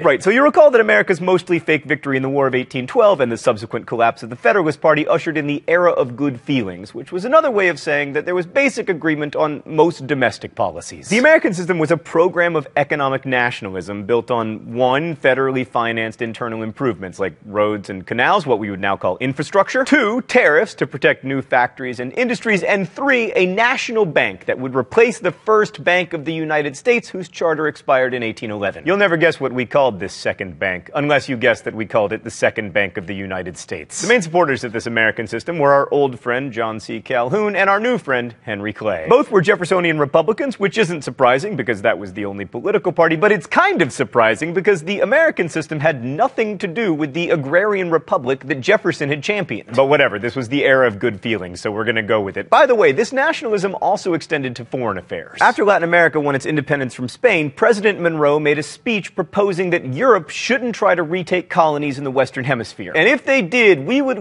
Right, so you recall that America's mostly fake victory in the War of 1812 and the subsequent collapse of the Federalist Party ushered in the era of good feelings, which was another way of saying that there was basic agreement on most domestic policies. The American system was a program of economic nationalism built on, 1, federally financed internal improvements like roads and canals, what we would now call infrastructure, 2, tariffs to protect new factories and industries, and 3, a national bank that would replace the first Bank of the United States, whose charter expired in 1811. You'll never guess what we called this second bank, unless you guess that we called it the Second Bank of the United States. The main supporters of this American system were our old friend John C. Calhoun and our new friend Henry Clay. Both were Jeffersonian Republicans, which isn't surprising because that was the only political party, but it's kind of surprising because the American system had nothing to do with the agrarian republic that Jefferson had championed. But whatever, this was the era of good feelings, so we're gonna go with it. By the way, this nationalism also extended to foreign affairs. After Latin America won its independence from Spain, President Monroe made a speech proposing that Europe shouldn't try to retake colonies in the Western Hemisphere. And if they did, we would,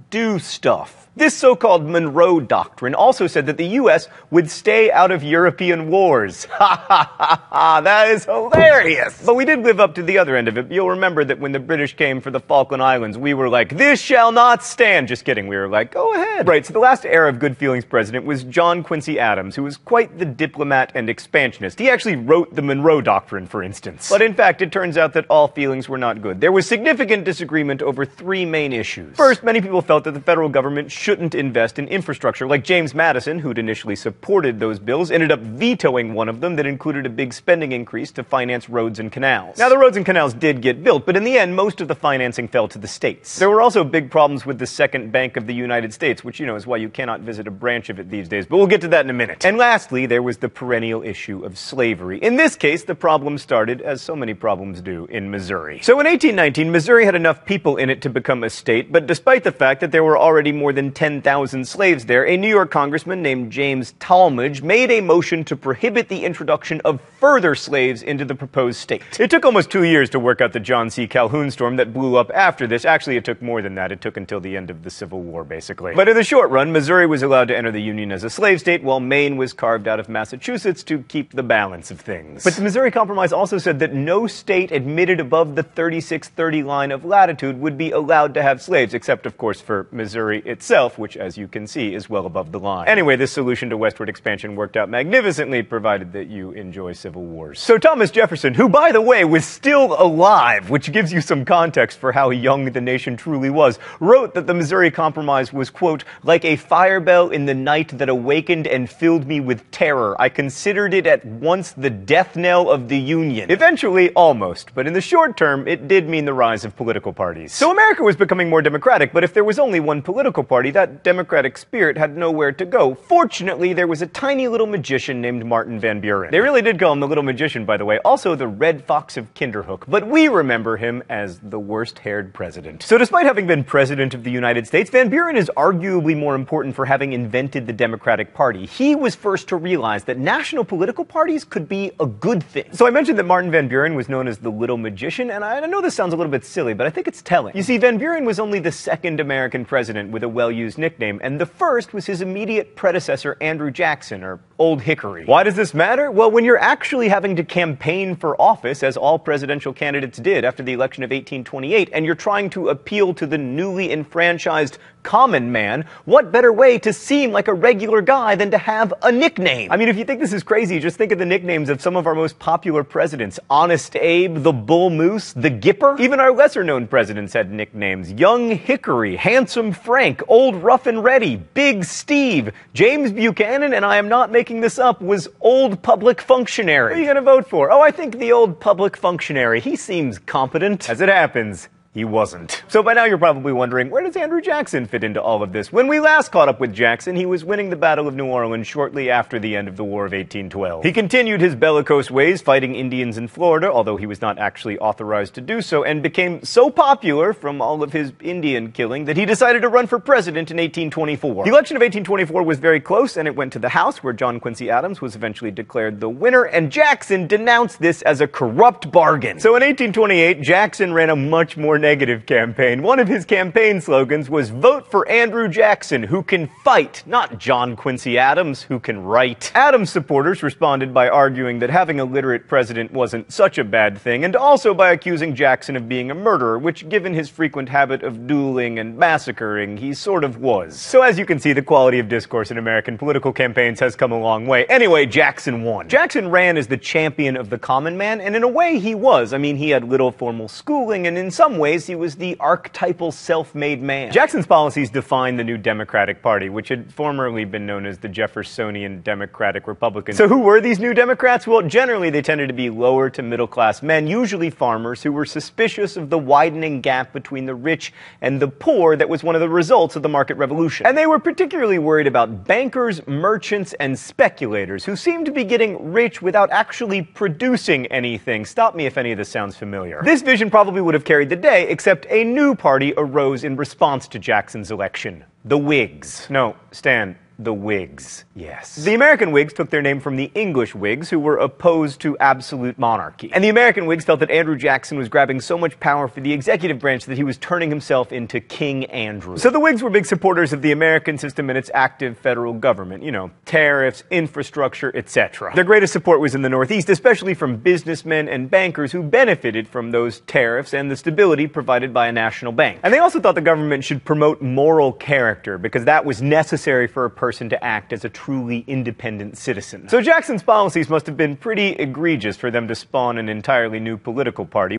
do stuff. This so-called Monroe Doctrine also said that the U.S. would stay out of European wars. Ha ha ha ha, that is hilarious! But we did live up to the other end of it. You'll remember that when the British came for the Falkland Islands, we were like, this shall not stand! Just kidding, we were like, go ahead. Right, so the last era of good feelings president was John Quincy Adams, who was quite the diplomat and expansionist. He actually wrote the Monroe Doctrine, for instance. But in fact, it turns out that all feelings were not good. There was significant disagreement over 3 main issues. First, many people felt that the federal government shouldn't invest in infrastructure. Like James Madison, who'd initially supported those bills, ended up vetoing one of them that included a big spending increase to finance roads and canals. Now, the roads and canals did get built, but in the end, most of the financing fell to the states. There were also big problems with the Second Bank of the United States, which, is why you cannot visit a branch of it these days, but we'll get to that in a minute. And lastly, there was the perennial issue of slavery. In this case, the problem started, as so many problems do, in Missouri. So in 1819, Missouri had enough people in it to become a state, but despite the fact that there were already more than 10,000 slaves there, a New York congressman named James Tallmadge made a motion to prohibit the introduction of further slaves into the proposed state. It took almost 2 years to work out the John C. Calhoun storm that blew up after this. Actually, it took more than that. It took until the end of the Civil War, basically. But in the short run, Missouri was allowed to enter the Union as a slave state, while Maine was carved out of Massachusetts to keep the balance of things. But the Missouri Compromise also said that no state admitted above the 3630 line of latitude would be allowed to have slaves, except, of course, for Missouri itself, which, as you can see, is well above the line. Anyway, this solution to westward expansion worked out magnificently, provided that you enjoy civil wars. So Thomas Jefferson, who, by the way, was still alive, which gives you some context for how young the nation truly was, wrote that the Missouri Compromise was, quote, like a fire bell in the night that awakened and filled me with terror. I considered it at once the death knell of the Union. Eventually, almost, but in the short term, it did mean the rise of political parties. So America was becoming more democratic, but if there was only one political party, that democratic spirit had nowhere to go. Fortunately, there was a tiny little magician named Martin Van Buren. They really did call him the Little Magician, by the way, also the Red Fox of Kinderhook, but we remember him as the worst-haired president. So despite having been president of the United States, Van Buren is arguably more important for having invented the Democratic Party. He was first to realize that national political parties could be a good thing. So I mentioned that Martin Van Buren was known as the Little Magician, and I know this sounds a little bit silly, but I think it's telling. You see, Van Buren was only the second American president with a well-used nickname, and the first was his immediate predecessor, Andrew Jackson, or Old Hickory. Why does this matter? Well, when you're actually having to campaign for office, as all presidential candidates did after the election of 1828, and you're trying to appeal to the newly enfranchised common man, what better way to seem like a regular guy than to have a nickname? I mean, if you think this is crazy, just think of the nicknames of some of our most popular presidents. Honest Abe, the Bull Moose, the Gipper. Even our lesser-known presidents had nicknames. Young Hickory, Handsome Frank, Old Rough and Ready, Big Steve. James Buchanan, and I am not making this up, was Old Public Functionary. Who are you gonna vote for? Oh, I think the Old Public Functionary. He seems competent. As it happens, he wasn't. So by now you're probably wondering, where does Andrew Jackson fit into all of this? When we last caught up with Jackson, he was winning the Battle of New Orleans shortly after the end of the War of 1812. He continued his bellicose ways, fighting Indians in Florida, although he was not actually authorized to do so, and became so popular from all of his Indian killing that he decided to run for president in 1824. The election of 1824 was very close, and it went to the House, where John Quincy Adams was eventually declared the winner, and Jackson denounced this as a corrupt bargain. So in 1828, Jackson ran a much more negative campaign. One of his campaign slogans was "Vote for Andrew Jackson, who can fight, not John Quincy Adams, who can write." Adams supporters responded by arguing that having a literate president wasn't such a bad thing, and also by accusing Jackson of being a murderer, which, given his frequent habit of dueling and massacring, he sort of was. So as you can see, the quality of discourse in American political campaigns has come a long way. Anyway, Jackson won. Jackson ran as the champion of the common man, and in a way he was. I mean, he had little formal schooling, and in some ways he was the archetypal self-made man. Jackson's policies defined the new Democratic Party, which had formerly been known as the Jeffersonian Democratic Republican. So who were these new Democrats? Well, generally they tended to be lower to middle class men, usually farmers, who were suspicious of the widening gap between the rich and the poor that was one of the results of the market revolution. And they were particularly worried about bankers, merchants, and speculators who seemed to be getting rich without actually producing anything. Stop me if any of this sounds familiar. This vision probably would have carried the day, except a new party arose in response to Jackson's election. The Whigs. No, Stan. The Whigs. Yes. The American Whigs took their name from the English Whigs, who were opposed to absolute monarchy. And the American Whigs felt that Andrew Jackson was grabbing so much power for the executive branch that he was turning himself into King Andrew. So the Whigs were big supporters of the American system and its active federal government. You know, tariffs, infrastructure, etc. Their greatest support was in the Northeast, especially from businessmen and bankers who benefited from those tariffs and the stability provided by a national bank. And they also thought the government should promote moral character, because that was necessary for a person to act as a truly independent citizen. So Jackson's policies must have been pretty egregious for them to spawn an entirely new political party.